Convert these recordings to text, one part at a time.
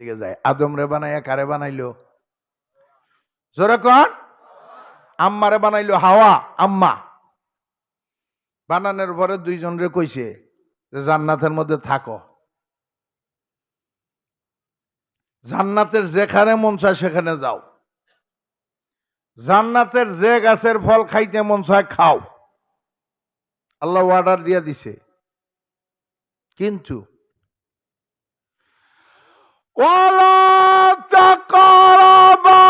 দিকে যায়। আদম রে বানাইয়া কারে বানাইলো? জোরে কোন? আম্মারে বানাইলো হাওয়া। আম্মা বানানোর পরে দুইজন রে কইছে যে জান্নাতের মধ্যে থাকো, জান্নাতের যেখানে মন চায় সেখানে যাও, জান্নাতের যে গাছের ফল খাইতে মন চায় খাও, আল্লাহ অর্ডার দিয়ে দিছে। কিন্তু ওয়ালা তাকরাবা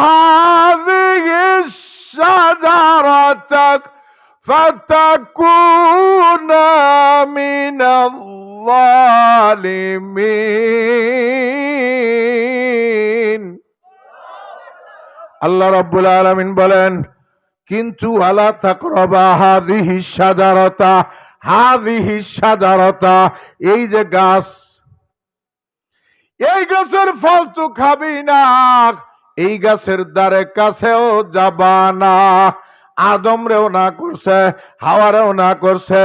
হাযিহিশ শাজারাতাক ফাতাকুনা মিনাল যালিমিন। আল্লাহ রাব্বুল আলামিন বলেন, কিন্তু আলা তাকরাবা হাযিহিশ শাজারাতা, হাযিহিশ শাজারাতা, এই যে গাছ, এই গাছের ফল তো খাবি না, এই গাছের দ্বারে কাছেও যাবা না। আদম রেও না করছে, হাওয়ারেও না করছে,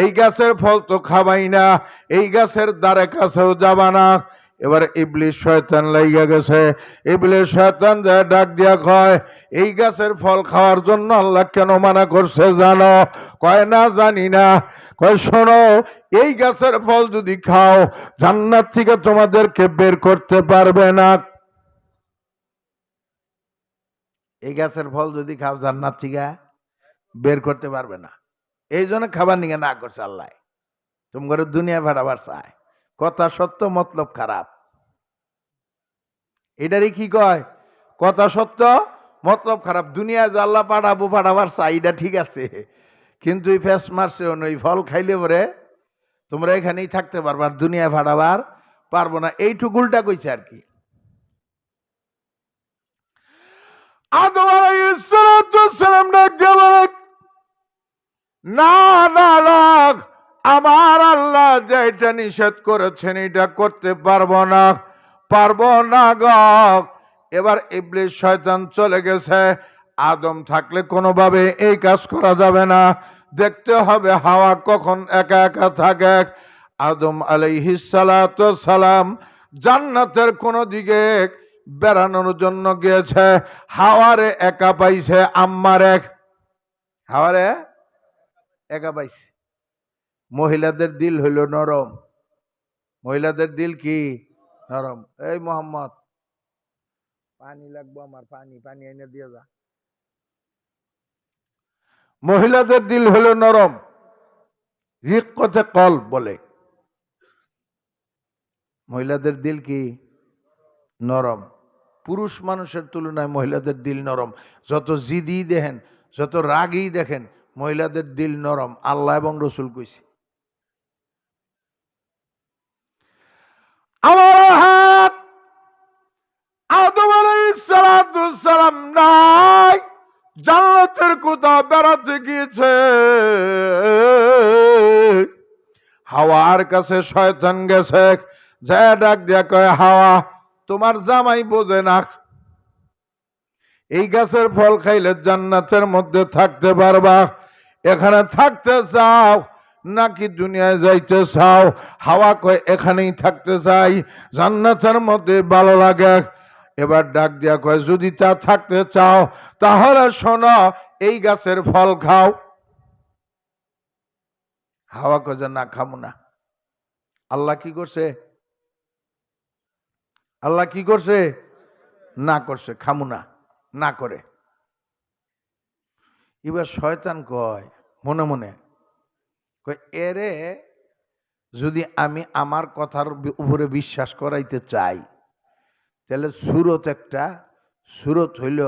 এই গাছের ফল তো খাবাই না, এই গাছের দ্বারে কাছেও যাবা না। এবার ইবলিস শয়তান লাইগা গেছে। ইবলিস শয়তান যায় ডাক দিয়া কয়, এই গাছের ফল খাওয়ার জন্য আল্লাহ কেন মানা করছে জানো? কয় না জানি না। কয় শোনো, এই গাছের ফল যদি খাও জান্নাত থেকে তোমাদেরকে বের করতে পারবে না। এই গাছের ফল যদি খাও জান্নাত থেকে বের করতে পারবে না, এই জন্য খাবার নিয়ে না করছে আল্লাহ। তোমার দুনিয়া ভাড়াবার চায়, কথা সত্য মতলব খারাপ, এটারই কি কয়? কথা সত্য মতলব খারাপ। দুনিয়া যে আল্লাহ পাঠাবার চাই এটা ঠিক আছে, কিন্তু এই ফেস মারছে ওই ফল খাইলে পরে তোমরা এখানেই থাকতে পারবা, আর দুনিয়া ভাড়াবার পারবো না, এইটুকুলটা কইছে আর কি। আদম আলাইহিস সালাম ডাক দিয়ে বলে, না না না, আমার আল্লাহ যেটা নিষেধ করেছেন এটা করতে পারবো না, পারবো না গো। এবার ইবলিস শয়তান চলে গেছে। আদম থাকলে কোনোভাবে এই কাজ করা যাবে না, দেখতে হবে হাওয়া কখন একা একা থাকে। আদম আলাইহিস সালাম জান্নাতের কোন দিকে বেড়ানোর জন্য গিয়েছে, হাওয়ারে একা পাইছে, আম্মারে হাওয়ারে একা পাইছে। মহিলাদের দিল হইল নরম, মহিলাদের দিল কি নরম। এই মোহাম্মদ পানি লাগবো আমার, পানি পানি এনে দিয়ে যা। মহিলাদের দিল হলো নরম, রিক্কতে কলব বলে। মহিলাদের দিল কি নরম। পুরুষ মানুষের তুলনায় মহিলাদের দিল নরম। যত জিদি দেখেন, যত রাগই দেখেন, মহিলাদের দিল নরম, আল্লাহ এবং রসুল কইছে। আমার হাত আদম আলাইহিস সালাম নাই, জান্নাতের কোথাও বেড়াতে গিয়েছে। হাওয়ার কাছে শয়তান গেছে, যায় ডাক দিয়া কয়, হাওয়া তোমার জামাই বোঝে না, এই গাছের ফল খাইলে জান্নাতের মধ্যে থাকতে পারবা, এখানে থাকতে চাও নাকি দুনিয়ায় যাইতে চাও? হাওয়া কয় এখানেই থাকতে চাই, জান্নাতের মধ্যে ভালো লাগে। এবার ডাক দিয়া কয়, যদি তা থাকতে চাও তাহলে শোনো, এই গাছের ফল খাও। হাওয়া কয় যে না, খাবো না। আল্লাহ কি করছে? আল্লাহ কি করছে? না করছে, খামু না, না করে। এবার শয়তান কয় মনে মনে, কয় এরে যদি আমি আমার কথার উপরে বিশ্বাস করাইতে চাই, তাহলে সুরত একটা, সুরত হইল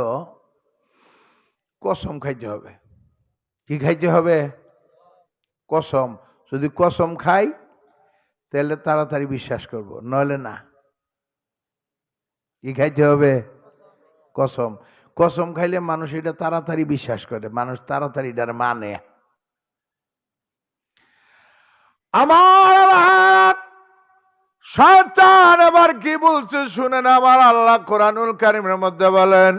কসম খাইতে হবে। কি খাইতে হবে? কসম। যদি কসম খাই তাহলে তাড়াতাড়ি বিশ্বাস করব, নইলে না। কি খাইতে হবে? কসম। কসম খাইলে মানুষ এটা তাড়াতাড়ি বিশ্বাস করে, মানুষ তাড়াতাড়ি এটার মানে। আমার শয়তান এবার কি বলছে শুনেন। আমার আল্লাহ কোরআনুল কারীমের মধ্যে বলেন,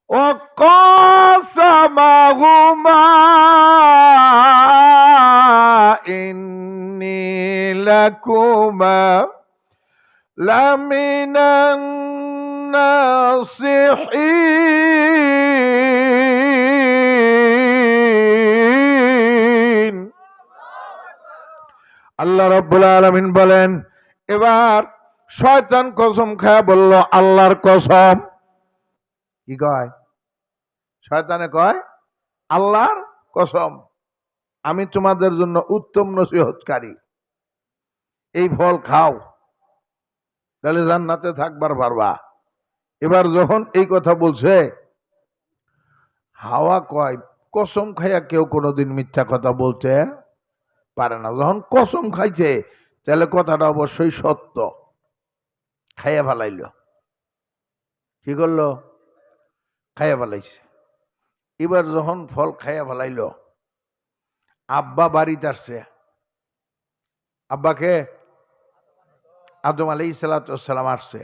ও কাসামাহুমা ইন্নী লাকুমা লামিনান নাসিহিন। আল্লাহ রাব্বুল আলামিন বলেন, এবার শয়তান কসম খায় বলল আল্লাহর কসম। কি কয়? শয়তানে কয় আল্লাহর কসম, আমি তোমাদের জন্য উত্তম নসিহতকারী, এই ফল খাও, তাহলে জান্নাতে থাকবার পারবা। এবার যখন এই কথা বলছে, হাওয়া কয় কসম খাইয়া কেউ কোনোদিন মিথ্যা কথা বলতে পারে না। যখন কসম খাইছে তাহলে কথাটা অবশ্যই সত্য। খাইয়া ফেলাইল। কি করলো? খাইয়া ফেলাইছে। এবার যখন ফল খাইয়া ফেলাইল, আব্বা বাড়িতে আসছে। আব্বাকে আদম আলাইহিস সালাম আসছে।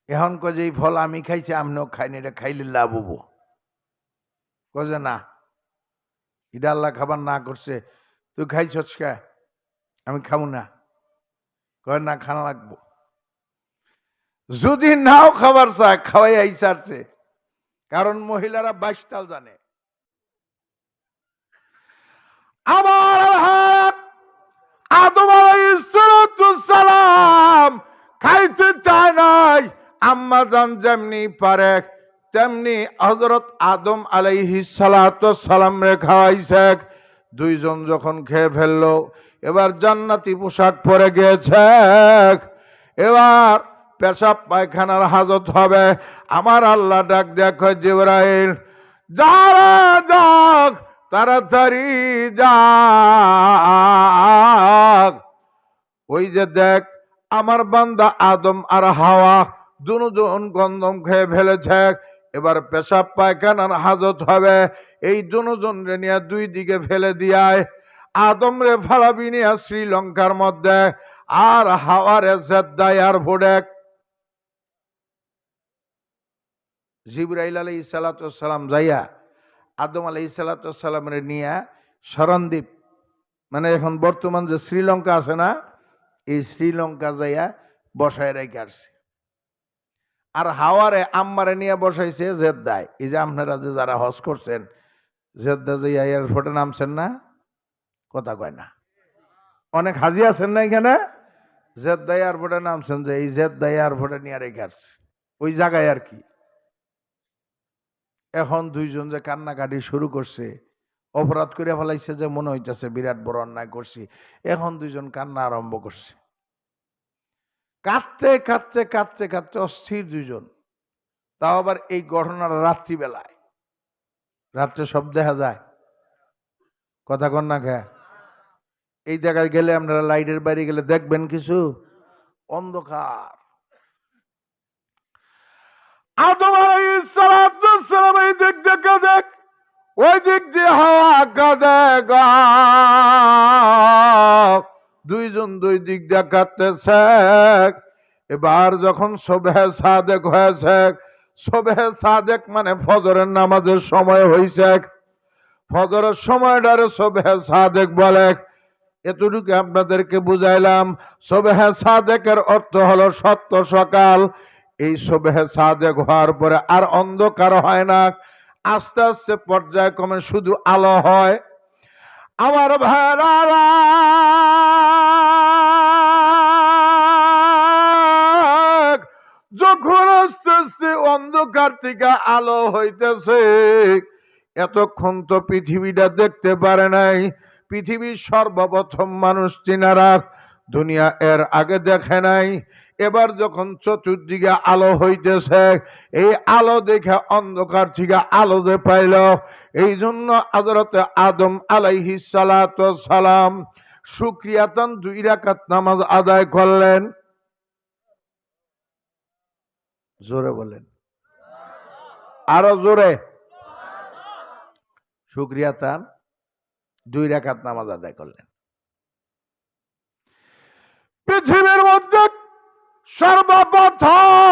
এখন কয় যে এই ফল আমি খাইছি, আমিও খাইনি, এটা খাইলে লাভ হবো। কয় যে না, এটা আল্লাহ খাবার না করছে, তুই খাইছস কে? আমি খাবো না। কয় না, খানা লাগবো। যদি নাও খাবার চায়, খাওয়াই আইসারছে, কারণ মহিলারা 22 তাল জানে। আমার আদম আলাইহিস সালাম খাইতে চায় নাই। আম্মা জান যেমনি পারে তেমনি হযরত আদম আলাইহিস সালাম রে খাওয়াইছে। দুইজন যখন খেয়ে ফেললো, এবার জান্নাতি পোশাক পরে গিয়েছে। এবার পেশাব পায়খানার হাজত হবে। আমার আল্লাহ ডাক দেখো, জিবরাইল যারা যাক, তাড়াতাড়ি যাক। ওই যে দেখ, আমার বান্দা আদম আর হাওয়া দুজন গন্ধম খেয়ে ফেলেছে। এবার পেশাব পায়খানার হাজত হবে। এই দুজন রে নিয়ে দুই দিকে ফেলে দিয়ায়। আদম রে ফালাবি নিয়া শ্রীলঙ্কার মধ্যে, আর হাওয়ারে জেদ্দা এয়ারপোর্টে। জিবরাইল আলাইহিস সালাম যাইয়া আদম আলাইহিস সালামের নিয়ে শরণদ্বীপ, মানে এখন বর্তমান যে শ্রীলঙ্কা আছে না, এই শ্রীলঙ্কা যাইয়া বসায় রেখে আসছে। আর হাওয়ারে আম্মারে নিয়ে বসাইছে জেদ্দায়। এই যে আপনারা যে যারা হজ করছেন, জেদ্দা যাইয়া এয়ারপোর্টে নামছেন না, কথা কয় না। অনেক হাজি আছেন না এখানে, জেদ্দা এয়ারপোর্টে নামছেন, যে এই জেদ্দা এয়ারপোর্টে নিয়ে রেখে আসছে ওই জায়গায় আর কি। এখন দুইজন যে কান্নাকাটি শুরু করছে, অপরাধ করে ফেলাইছে, যে মনে হইতেছে বিরাট বড় অন্যায় করছি। এখন দুইজন কান্না আরম্ভ করছে, কাঁদতে কাঁদতে কাঁদতে কাঁদতে অস্থির দুইজন। তাও আবার এই ঘটনার রাত্রিবেলায়, রাত্রে সব দেখা যায়, কথা কন না খা। এই জায়গায় গেলে আপনারা লাইটের বাইরে গেলে দেখবেন কিছু অন্ধকার। আদম আলাইহিস সালাম এই দিক দেখে দেখ, ওই দিক দিয়ে হাওয়া কাঁদে গা। দুইজন দুই দিক দিয়ে কাঁদতেছে। এবার যখন সুবহে সাদেক হয়েছে, সুবহে সাদেক মানে ফজরের নামাজের সময় হয়েছে। ফজরের সময়টারে সুবহে সাদেক বলে। এতটুকু আপনাদেরকে বুঝাইলাম। সুবহে সাদেকের অর্থ হলো সত্য সকাল। এই সুবহে সাদেক হওয়ার পরে আর অন্ধকার হয় না, আস্তে আস্তে পর্যায়ক্রমে শুধু আলো হয়। আমার ভাইরা, যখন আস্তে আস্তে অন্ধকার থেকে আলো হইতেছে, এতক্ষণ তো পৃথিবীটা দেখতে পারে নাই। পৃথিবীর সর্বপ্রথম মানুষ চিনারা দুনিয়া এর আগে দেখে নাই। এবার যখন চতুর্দিকে আলো হইতেছে, এই আলো দেখে অন্ধকার থেকে আলো যে পাইল, এই জন্য হযরত আদম আলাইহিস সালাম শুকরিয়াতান 2 রাকাত নামাজ আদায় করলেন। জোরে বলেন, আরো জোরে। শুকরিয়াতান 2 রাকাত নামাজ আদায় করলেন। পৃথিবীর মধ্যে সর্বপ্রথম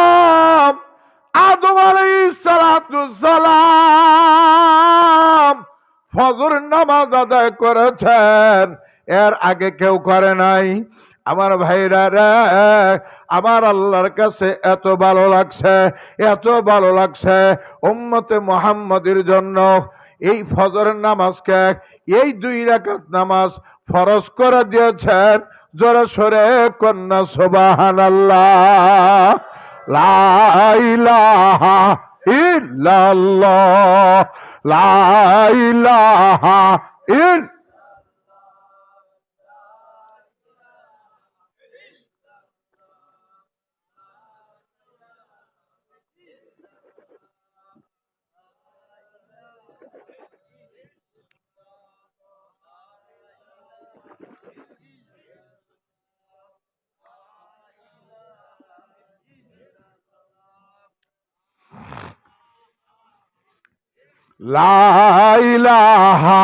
আদম আলাইহিস সালাম ফজর নামাজ আদায় করেছেন। এর আগে কেউ করে নাই। আমার ভাইরা রে, আমার আল্লাহর কাছে এত ভালো লাগছে, এত ভালো লাগছে উম্মতে মুহাম্মাদের জন্য এই ফজরের নামাজকে, এই 2 রাকাত নামাজ ফরজ করে দিয়েছেন। জোরে সরে কন্যা সুবহানাল্লাহ। লা ইলাহা ইল্লাল্লাহ, লা ইলাহা ইল্লাল্লাহ। লা ইলাহা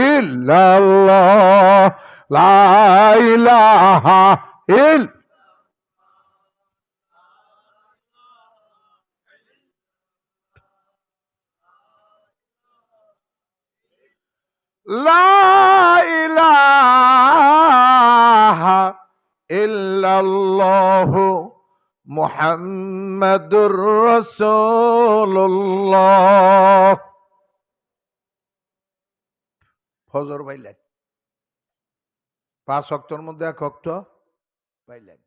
ইল্লাল্লাহ, লা ইলাহা ইল্লাল্লাহ। লা ইলাহা ইল্লাল্লাহু মুহাম্মাদুর রাসূলুল্লাহ। ফজর পাইলেন, 5 ওয়াক্তের মধ্যে 1 ওয়াক্ত পাইলেন।